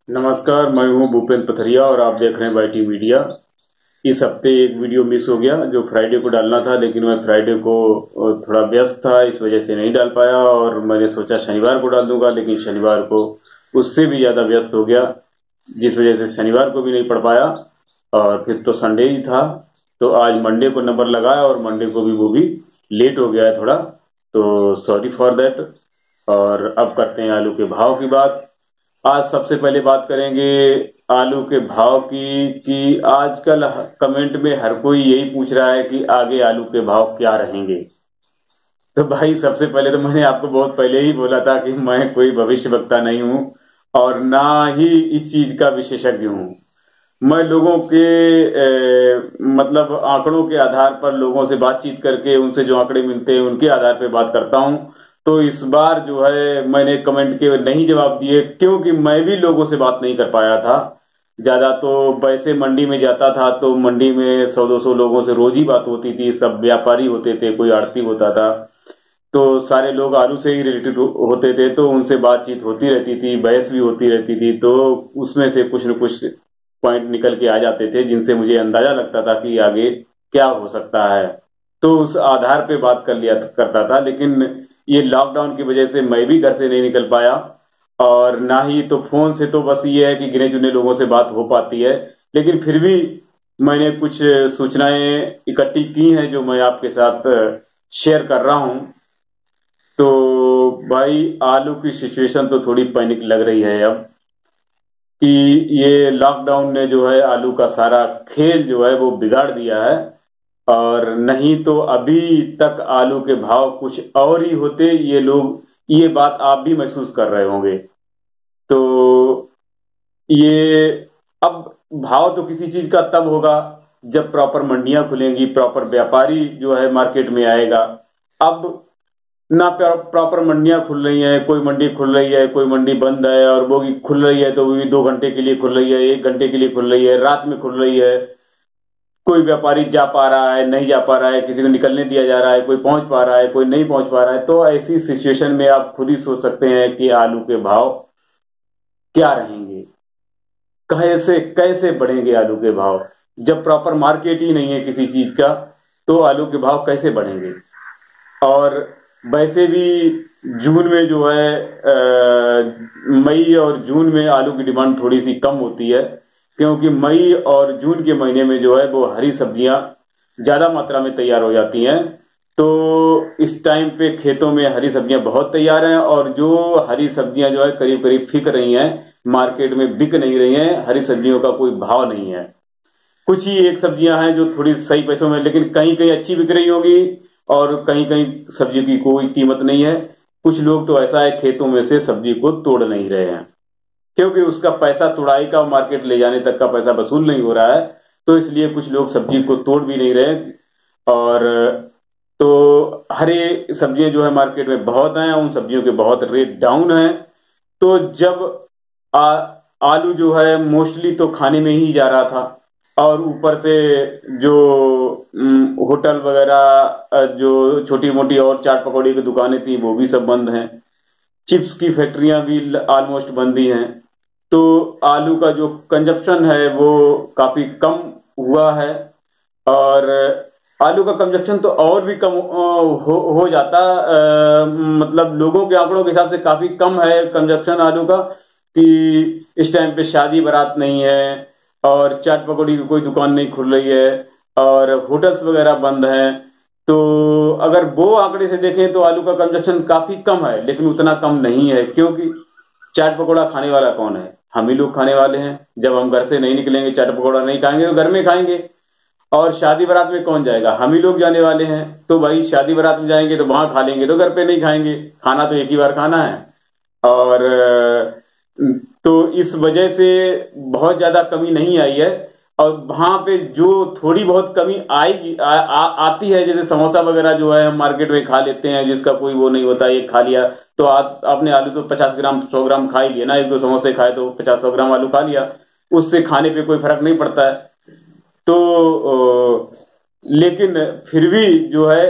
नमस्कार, मैं हूं भूपेंद्र पथरिया और आप देख रहे हैं वाईटी मीडिया। इस हफ्ते एक वीडियो मिस हो गया जो फ्राइडे को डालना था, लेकिन मैं फ्राइडे को थोड़ा व्यस्त था, इस वजह से नहीं डाल पाया और मैंने सोचा शनिवार को डाल दूंगा, लेकिन शनिवार को उससे भी ज़्यादा व्यस्त हो गया, जिस वजह से शनिवार को भी नहीं पढ़ पाया और फिर तो संडे ही था। तो आज मंडे को नंबर लगाया और मंडे को भी वो भी लेट हो गया है थोड़ा, तो सॉरी फॉर दैट। और अब करते हैं आलू के भाव की बात। आज सबसे पहले बात करेंगे आलू के भाव की कि आजकल कमेंट में हर कोई यही पूछ रहा है कि आगे आलू के भाव क्या रहेंगे। तो भाई सबसे पहले तो मैंने आपको बहुत पहले ही बोला था कि मैं कोई भविष्यवक्ता नहीं हूं और ना ही इस चीज का विशेषज्ञ हूं। मैं लोगों के मतलब आंकड़ों के आधार पर लोगों से बातचीत करके उनसे जो आंकड़े मिलते हैं उनके आधार पर बात करता हूं। तो इस बार जो है मैंने कमेंट के नहीं जवाब दिए, क्योंकि मैं भी लोगों से बात नहीं कर पाया था ज्यादा। तो वैसे मंडी में जाता था तो मंडी में 100-200 लोगों से रोज ही बात होती थी, सब व्यापारी होते थे, कोई आड़ती होता था, तो सारे लोग आलू से ही रिलेटेड होते थे, तो उनसे बातचीत होती रहती थी, बहस भी होती रहती थी। तो उसमें से कुछ न कुछ पॉइंट निकल के आ जाते थे जिनसे मुझे अंदाजा लगता था कि आगे क्या हो सकता है, तो उस आधार पे बात कर लिया करता था। लेकिन ये लॉकडाउन की वजह से मैं भी घर से नहीं निकल पाया और ना ही तो फोन से, तो बस ये है कि गिने चुने लोगों से बात हो पाती है। लेकिन फिर भी मैंने कुछ सूचनाएं इकट्ठी की हैं जो मैं आपके साथ शेयर कर रहा हूं। तो भाई आलू की सिचुएशन तो थोड़ी पैनिक लग रही है अब कि ये लॉकडाउन ने जो है आलू का सारा खेल जो है वो बिगाड़ दिया है। और नहीं तो अभी तक आलू के भाव कुछ और ही होते, ये लोग, ये बात आप भी महसूस कर रहे होंगे। तो ये अब भाव तो किसी चीज का तब होगा जब प्रॉपर मंडियां खुलेंगी, प्रॉपर व्यापारी जो है मार्केट में आएगा। अब ना प्रॉपर मंडियां खुल रही हैं, कोई मंडी खुल रही है, कोई मंडी बंद है, और वो भी खुल रही है तो वो भी 2 घंटे के लिए खुल रही है, 1 घंटे के लिए खुल रही है, रात में खुल रही है। कोई व्यापारी जा पा रहा है, नहीं जा पा रहा है, किसी को निकलने दिया जा रहा है, कोई पहुंच पा रहा है, कोई नहीं पहुंच पा रहा है। तो ऐसी सिचुएशन में आप खुद ही सोच सकते हैं कि आलू के भाव क्या रहेंगे, कैसे कैसे बढ़ेंगे आलू के भाव। जब प्रॉपर मार्केट ही नहीं है किसी चीज का तो आलू के भाव कैसे बढ़ेंगे। और वैसे भी जून में जो है मई और जून में आलू की डिमांड थोड़ी सी कम होती है, क्योंकि मई और जून के महीने में जो है वो हरी सब्जियां ज्यादा मात्रा में तैयार हो जाती हैं। तो इस टाइम पे खेतों में हरी सब्जियां बहुत तैयार हैं और जो हरी सब्जियां जो है करीब करीब बिक रही हैं, मार्केट में बिक नहीं रही हैं, हरी सब्जियों का कोई भाव नहीं है। कुछ ही एक सब्जियां हैं जो थोड़ी सही पैसों में, लेकिन कहीं कहीं अच्छी बिक रही होगी और कहीं कहीं सब्जी की कोई कीमत नहीं है। कुछ लोग तो ऐसा है खेतों में से सब्जी को तोड़ नहीं रहे हैं, क्योंकि उसका पैसा तुड़ाई का मार्केट ले जाने तक का पैसा वसूल नहीं हो रहा है, तो इसलिए कुछ लोग सब्जी को तोड़ भी नहीं रहे। और तो हरी सब्जियां जो है मार्केट में बहुत हैं, उन सब्जियों के बहुत रेट डाउन है। तो जब आलू जो है मोस्टली तो खाने में ही जा रहा था, और ऊपर से जो होटल वगैरह जो छोटी मोटी और चाट पकौड़ी की दुकानें थी वो भी सब बंद हैं, चिप्स की फैक्ट्रियां भी ऑलमोस्ट बंद ही हैं। तो आलू का जो कंजप्शन है वो काफी कम हुआ है। और आलू का कंजप्शन तो और भी कम हो जाता, मतलब लोगों के आंकड़ों के हिसाब से काफी कम है कंजप्शन आलू का, कि इस टाइम पे शादी बारात नहीं है और चाट पकौड़ी की कोई दुकान नहीं खुल रही है और होटल्स वगैरह बंद हैं। तो अगर वो आंकड़े से देखें तो आलू का कंजप्शन काफी कम है, लेकिन उतना कम नहीं है, क्योंकि चाट पकौड़ा खाने वाला कौन है? हम ही लोग खाने वाले हैं। जब हम घर से नहीं निकलेंगे, चाट पकौड़ा नहीं खाएंगे तो घर में खाएंगे। और शादी बारात में कौन जाएगा? हम ही लोग जाने वाले हैं। तो भाई शादी बारात में जाएंगे तो वहां खा लेंगे, तो घर पे नहीं खाएंगे। खाना तो एक ही बार खाना है। और तो इस वजह से बहुत ज्यादा कमी नहीं आई है। और वहां पे जो थोड़ी बहुत कमी आएगी आती है, जैसे समोसा वगैरह जो है हम मार्केट में खा लेते हैं, जिसका कोई वो नहीं होता, एक खा लिया तो आपने आलू तो 50 ग्राम 100 ग्राम खा ही लिया ना, 1-2 समोसे खाए तो 50-100 ग्राम आलू खा लिया, उससे खाने पे कोई फर्क नहीं पड़ता है। तो लेकिन फिर भी जो है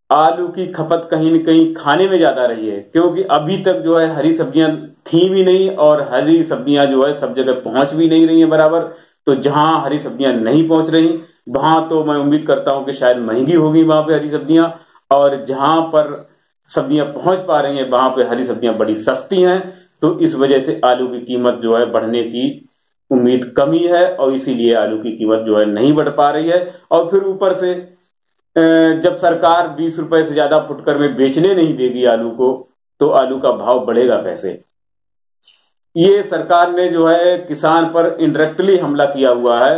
आलू की खपत कहीं न कहीं खाने में ज्यादा रही है, क्योंकि अभी तक जो है हरी सब्जियां थी भी नहीं और हरी सब्जियां जो है सब जगह पहुंच भी नहीं रही है बराबर। तो जहां हरी सब्जियां नहीं पहुंच रही वहां तो मैं उम्मीद करता हूं कि शायद महंगी होगी वहां पे हरी सब्जियां, और जहां पर सब्जियां पहुंच पा रही हैं वहां पे हरी सब्जियां बड़ी सस्ती हैं। तो इस वजह से आलू की कीमत जो है बढ़ने की उम्मीद कमी है, और इसीलिए आलू की कीमत जो है नहीं बढ़ पा रही है। और फिर ऊपर से जब सरकार 20 रुपए से ज्यादा फुटकर में बेचने नहीं देगी आलू को, तो आलू का भाव बढ़ेगा कैसे? ये सरकार ने जो है किसान पर इनडायरेक्टली हमला किया हुआ है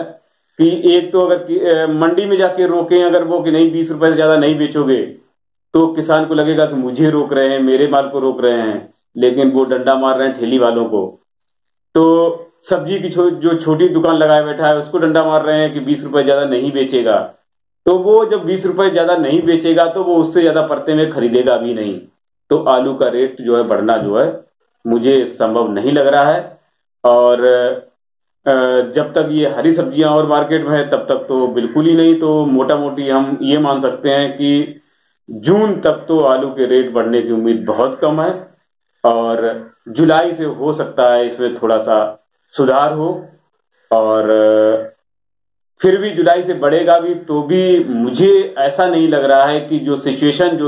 कि एक तो अगर मंडी में जाके रोकें अगर वो कि नहीं 20 रुपए से ज्यादा नहीं बेचोगे, तो किसान को लगेगा कि मुझे रोक रहे हैं, मेरे माल को रोक रहे हैं, लेकिन वो डंडा मार रहे हैं ठेली वालों को। तो सब्जी की जो छोटी दुकान लगाए बैठा है उसको डंडा मार रहे हैं कि 20 रुपए ज्यादा नहीं बेचेगा। तो वो जब 20 रुपए ज्यादा नहीं बेचेगा तो वो उससे ज्यादा परते में खरीदेगा भी नहीं। तो आलू का रेट जो है बढ़ना जो है मुझे संभव नहीं लग रहा है। और जब तक ये हरी सब्जियां और मार्केट में है तब तक तो बिल्कुल ही नहीं। तो मोटा मोटी हम ये मान सकते हैं कि जून तक तो आलू के रेट बढ़ने की उम्मीद बहुत कम है, और जुलाई से हो सकता है इसमें थोड़ा सा सुधार हो। और फिर भी जुलाई से बढ़ेगा भी तो भी मुझे ऐसा नहीं लग रहा है कि जो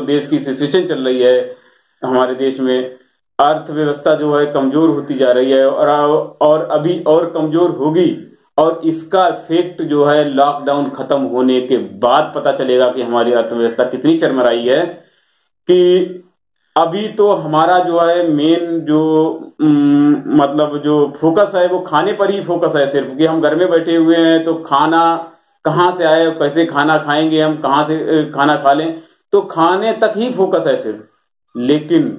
देश की सिचुएशन चल रही है हमारे देश में, अर्थव्यवस्था जो है कमजोर होती जा रही है और अभी और कमजोर होगी। और इसका इफेक्ट जो है लॉकडाउन खत्म होने के बाद पता चलेगा कि हमारी अर्थव्यवस्था कितनी चरमराई है। कि अभी तो हमारा जो है मेन जो मतलब जो फोकस है वो खाने पर ही फोकस है सिर्फ, कि हम घर में बैठे हुए हैं तो खाना कहाँ से आए, कैसे खाना खाएंगे, हम कहाँ से खाना खा लें, तो खाने तक ही फोकस है सिर्फ। लेकिन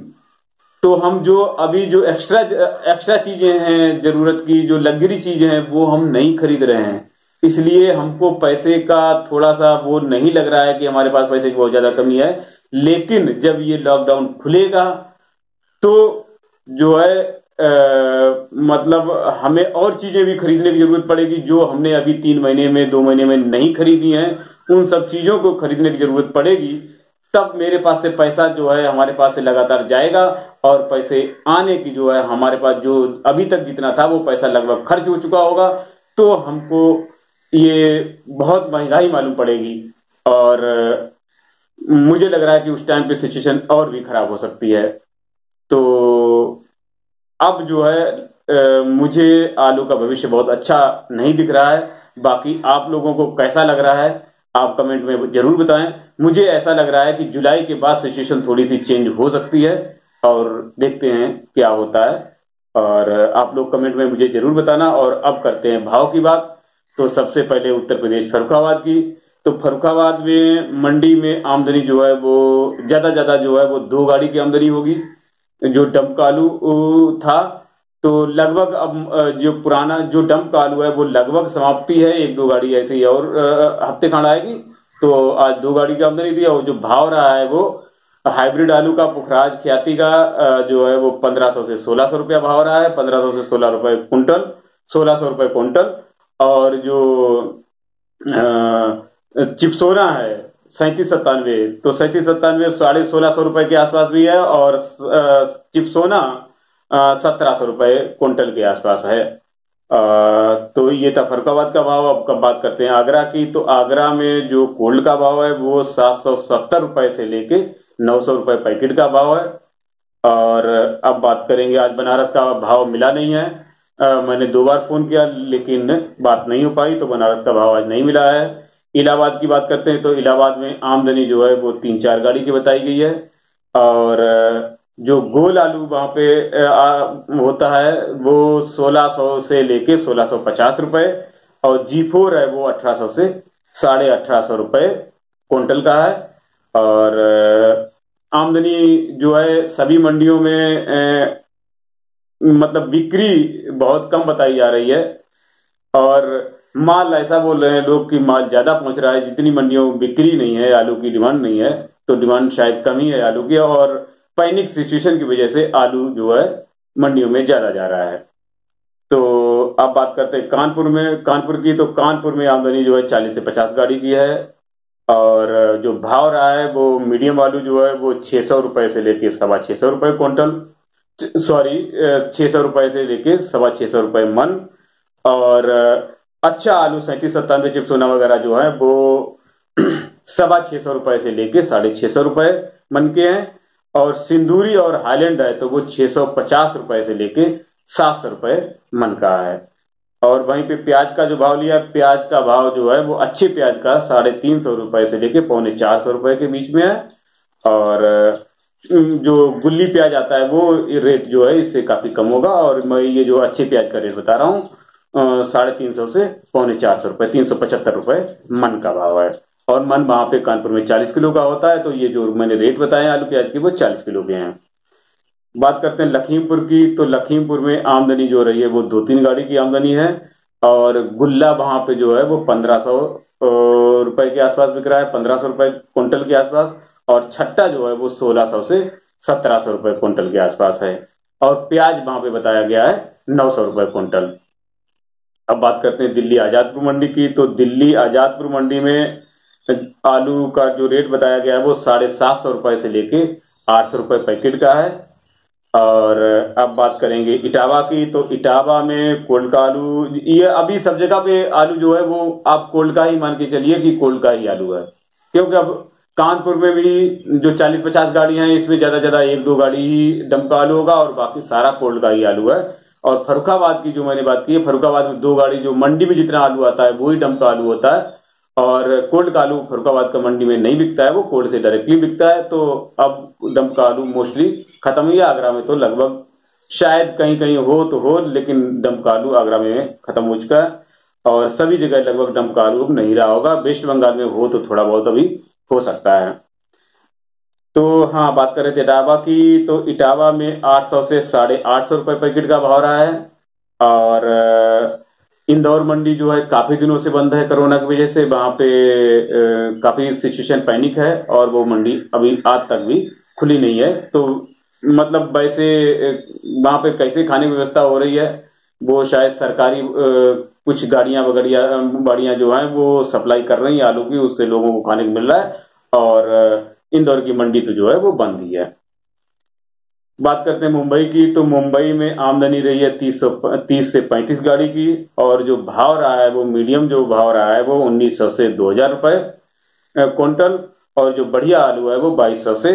तो हम जो अभी जो एक्स्ट्रा चीजें हैं, जरूरत की जो लग्जरी चीजें हैं वो हम नहीं खरीद रहे हैं। इसलिए हमको पैसे का थोड़ा सा वो नहीं लग रहा है कि हमारे पास पैसे की बहुत ज्यादा कमी है। लेकिन जब ये लॉकडाउन खुलेगा तो जो है मतलब हमें और चीजें भी खरीदने की जरूरत पड़ेगी जो हमने अभी 3 महीने में 2 महीने में नहीं खरीदी हैं। उन सब चीजों को खरीदने की जरूरत पड़ेगी, तब मेरे पास से पैसा जो है हमारे पास से लगातार जाएगा, और पैसे आने की जो है हमारे पास जो अभी तक जितना था वो पैसा लगभग खर्च हो चुका होगा। तो हमको ये बहुत महंगाई मालूम पड़ेगी, और मुझे लग रहा है कि उस टाइम पे सिचुएशन और भी खराब हो सकती है। तो अब जो है मुझे आलू का भविष्य बहुत अच्छा नहीं दिख रहा है। बाकी आप लोगों को कैसा लग रहा है आप कमेंट में जरूर बताएं। मुझे ऐसा लग रहा है कि जुलाई के बाद सिचुएशन थोड़ी सी चेंज हो सकती है, और देखते हैं क्या होता है। और आप लोग कमेंट में मुझे जरूर बताना। और अब करते हैं भाव की बात। तो सबसे पहले उत्तर प्रदेश फर्रुखाबाद की। तो फर्रुखाबाद में मंडी में आमदनी जो है वो ज्यादा जो है वो 2 गाड़ी की आमदनी होगी। जो डंप का आलू था तो लगभग अब जो पुराना जो डंप का आलू है वो लगभग समाप्ति है, 1-2 गाड़ी ऐसे ही और हफ्ते खंड आएगी। तो आज 2 गाड़ी की आमदनी थी, और जो भाव रहा है वो हाइब्रिड आलू का पुखराज ख्याति का जो है वो 1500 से 1600 रुपया भाव रहा है। 1500 से 16 रुपए कुंटल, 1600 रुपए कुंटल। और जो चिपसोना है 3797, तो 3797 1650 रुपए के आसपास भी है, और चिपसोना 1700 रुपए कुंटल के आसपास है। तो ये था फर्रुखाबाद का भाव। अब कब बात करते हैं आगरा की। तो आगरा में जो कोल्ड का भाव है वो 770 रुपए से लेके 900 रुपए पैकेट का भाव है। और अब बात करेंगे, आज बनारस का भाव मिला नहीं है। मैंने 2 बार फोन किया लेकिन बात नहीं हो पाई, तो बनारस का भाव आज नहीं मिला है। इलाहाबाद की बात करते हैं। तो इलाहाबाद में आमदनी जो है वो 3-4 गाड़ी की बताई गई है। और जो गोल आलू वहां पे होता है वो 1600 से लेके 1650 रुपए, और G4 है वो 1800 से 1850 रुपए कुंटल का है। और आमदनी जो है सभी मंडियों में मतलब बिक्री बहुत कम बताई जा रही है, और माल ऐसा बोल रहे हैं लोग कि माल ज्यादा पहुंच रहा है। जितनी मंडियों में बिक्री नहीं है, आलू की डिमांड नहीं है, तो डिमांड शायद कम ही है आलू की, और पैनिक सिचुएशन की वजह से आलू जो है मंडियों में ज्यादा जा रहा है। तो अब बात करते हैं कानपुर में, कानपुर की। तो कानपुर में आमदनी जो है 40 से 50 गाड़ी की है। और जो भाव रहा है वो मीडियम आलू जो है वो 600 रुपए से लेके 625 रुपए क्विंटल, सॉरी 600 रुपए से लेके 625 रुपए मन। और अच्छा आलू 3797 चिपसोना वगैरह जो है वो 625 रुपए से लेके 650 रुपए मन के हैं। और सिंदूरी और हाईलैंड है तो वो 650 रुपए से लेके 700 रुपए मन का है। और वहीं पे प्याज का जो भाव लिया, प्याज का भाव जो है वो अच्छे प्याज का 350 रुपए से लेके 350 रुपए के बीच में है। और जो गुल्ली प्याज आता है वो रेट जो है इससे काफी कम होगा। और मैं ये जो अच्छे प्याज का रेट बता रहा हूँ 350 से 450 रुपए, 375 रुपए मन का भाव है। और मन वहां पे कानपुर में 40 किलो का होता है, तो ये जो मैंने रेट बताए आलू प्याज की वो 40 किलो के हैं। बात करते हैं लखीमपुर की, तो लखीमपुर में आमदनी जो रही है वो 2-3 गाड़ी की आमदनी है। और गुल्ला वहां पे जो है वो 1500 रुपए के आसपास बिक रहा है, 1500 रुपए क्विंटल के आसपास। और छट्टा जो है वो 1600 से 1700 रुपए क्विंटल के आसपास है। और प्याज वहां पे बताया गया है 900 रुपए क्विंटल। अब बात करते हैं दिल्ली आजादपुर मंडी की, तो दिल्ली आजादपुर मंडी में आलू का जो रेट बताया गया है वो 750 रुपए से लेके 800 रुपए पैकेट का है। और अब बात करेंगे इटावा की, तो इटावा में कोल्ड का आलू, ये अभी सब जगह पे आलू जो है वो आप कोल्ड का ही मान के चलिए कि कोल्ड का ही आलू है। क्योंकि अब कानपुर में भी जो 40-50 गाड़ियां हैं इसमें ज्यादा 1-2 गाड़ी ही डंप का आलू होगा और बाकी सारा कोल्ड का ही आलू है। और फर्रुखाबाद की जो मैंने बात की है, फर्रुखाबाद में 2 गाड़ी, जो मंडी में जितना आलू आता है वही डंप का आलू होता है। और कोल्ड का आलू फर्रुखाबाद का मंडी में नहीं बिकता है, वो कोल्ड से डायरेक्टली बिकता है। तो अब डंप का आलू मोस्टली खत्म ही है। आगरा में तो लगभग शायद कहीं कहीं हो तो हो, लेकिन डंप का आलू आगरा में खत्म हो चुका है। और सभी जगह लगभग डंप का आलू नहीं रहा होगा। वेस्ट बंगाल में हो तो थोड़ा बहुत अभी हो सकता है। तो हाँ, बात कर रहे थे इटावा की, तो इटावा में 800 से 850 रुपए पैकेट का भाव रहा है। और इंदौर मंडी जो है काफी दिनों से बंद है कोरोना की वजह से, वहां पे काफी सिचुएशन पैनिक है और वो मंडी अभी आज तक भी खुली नहीं है। तो मतलब वैसे वहां पे कैसे खाने की व्यवस्था हो रही है, वो शायद सरकारी कुछ गाड़ियां बाड़ियां जो है वो सप्लाई कर रही है आलू की, उससे लोगों को खाने को मिल रहा है। और इंदौर की मंडी तो जो है वो बंद ही है। बात करते हैं मुंबई की, तो मुंबई में आमदनी रही है 30 से 35 गाड़ी की। और जो भाव रहा है वो मीडियम जो भाव रहा है वो 1900 से 2000 रुपए क्विंटल। और जो बढ़िया आलू है वो 2200 से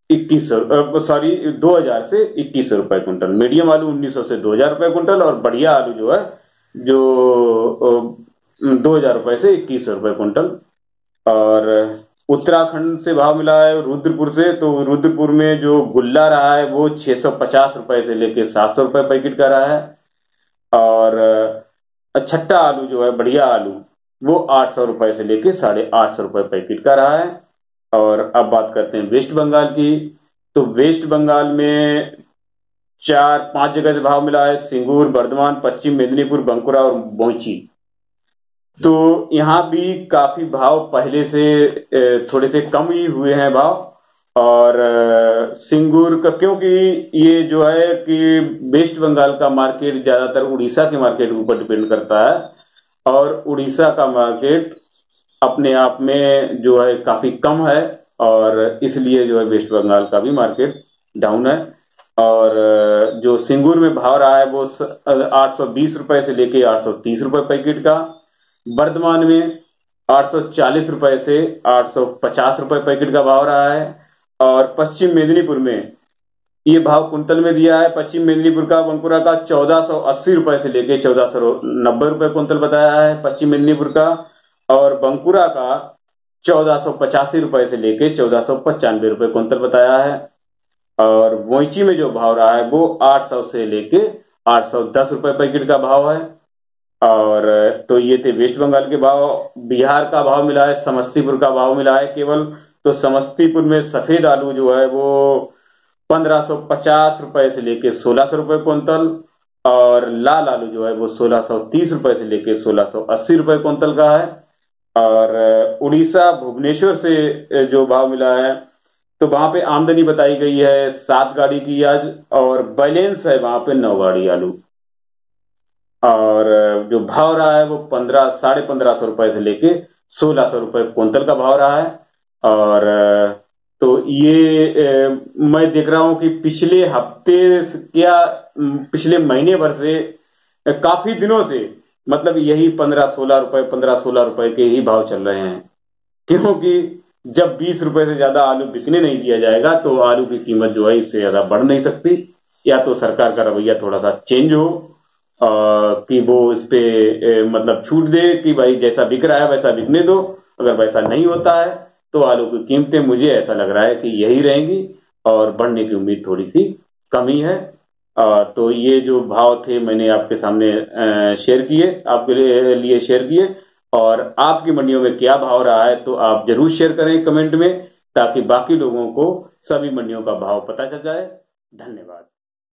2100, सॉरी 2000 से 2100 रुपए क्विंटल। मीडियम आलू 1900 से 2000 रुपए क्विंटल और बढ़िया आलू जो है जो 2000 रुपए से 2100 रुपए क्विंटल। और उत्तराखंड से भाव मिला है रुद्रपुर से, तो रुद्रपुर में जो गुल्ला रहा है वो 650 रुपए से लेके 700 रुपए पैकेट का रहा है। और छट्टा आलू जो है बढ़िया आलू वो 800 रुपए से लेके 850 रुपए पैकेट का रहा है। और अब बात करते हैं वेस्ट बंगाल की, तो वेस्ट बंगाल में 4-5 जगह से भाव मिला है, सिंगूर, बर्धमान, पश्चिम मेदिनीपुर, बांकुरा और बोंची। तो यहाँ भी काफी भाव पहले से थोड़े से कम ही हुए हैं भाव। और सिंगूर का, क्योंकि ये जो है कि वेस्ट बंगाल का मार्केट ज्यादातर उड़ीसा के मार्केट के ऊपर डिपेंड करता है। और उड़ीसा का मार्केट अपने आप में जो है काफी कम है और इसलिए जो है वेस्ट बंगाल का भी मार्केट डाउन है। और जो सिंगूर में भाव रहा है वो 820 रुपए से लेके 830 रुपए पैकेट का। वर्धमान में 840 रुपए से 850 रुपए पैकेट का भाव रहा है। और पश्चिम मेदिनीपुर में ये भाव कुंतल में दिया है। पश्चिम मेदिनीपुर का बांकुरा का 1480 रुपए से लेके 1490 रुपए कुंतल बताया है पश्चिम मेदिनीपुर का। और बांकुरा का 1485 रुपए से लेके 1495 रुपए कुंतल बताया है। और वोंची में जो भाव रहा है वो 800 से लेके 810 रुपए पैकेट का भाव है। और तो ये थे वेस्ट बंगाल के भाव। बिहार का भाव मिला है, समस्तीपुर का भाव मिला है केवल। तो समस्तीपुर में सफेद आलू जो है वो 1550 रुपए से लेके 1600 रुपए कुंतल। और लाल आलू जो है वो 1630 रुपए से लेके 1680 रुपए कुंतल का है। और उड़ीसा भुवनेश्वर से जो भाव मिला है तो वहां पे आमदनी बताई गई है 7 गाड़ी की आज, और बैलेंस है वहां पे 9 गाड़ी आलू। और जो भाव रहा है वो 1500 रुपए से लेके 1600 रुपये क्विंटल का भाव रहा है। और तो ये मैं देख रहा हूं कि पिछले हफ्ते या पिछले महीने भर से काफी दिनों से मतलब यही 15-16 रुपए के ही भाव चल रहे हैं, क्योंकि जब 20 रुपए से ज्यादा आलू बिकने नहीं दिया जाएगा तो आलू की कीमत जो है इससे ज्यादा बढ़ नहीं सकती। या तो सरकार का रवैया थोड़ा सा चेंज हो कि वो इस पे मतलब छूट दे कि भाई जैसा बिक रहा है वैसा बिकने दो। अगर वैसा नहीं होता है तो आलू की कीमतें मुझे ऐसा लग रहा है कि यही रहेंगी और बढ़ने की उम्मीद थोड़ी सी कमी है। तो ये जो भाव थे मैंने आपके सामने शेयर किए, आपके लिए शेयर किए। और आपकी मंडियों में क्या भाव रहा है तो आप जरूर शेयर करें कमेंट में, ताकि बाकी लोगों को सभी मंडियों का भाव पता चल जाए। धन्यवाद।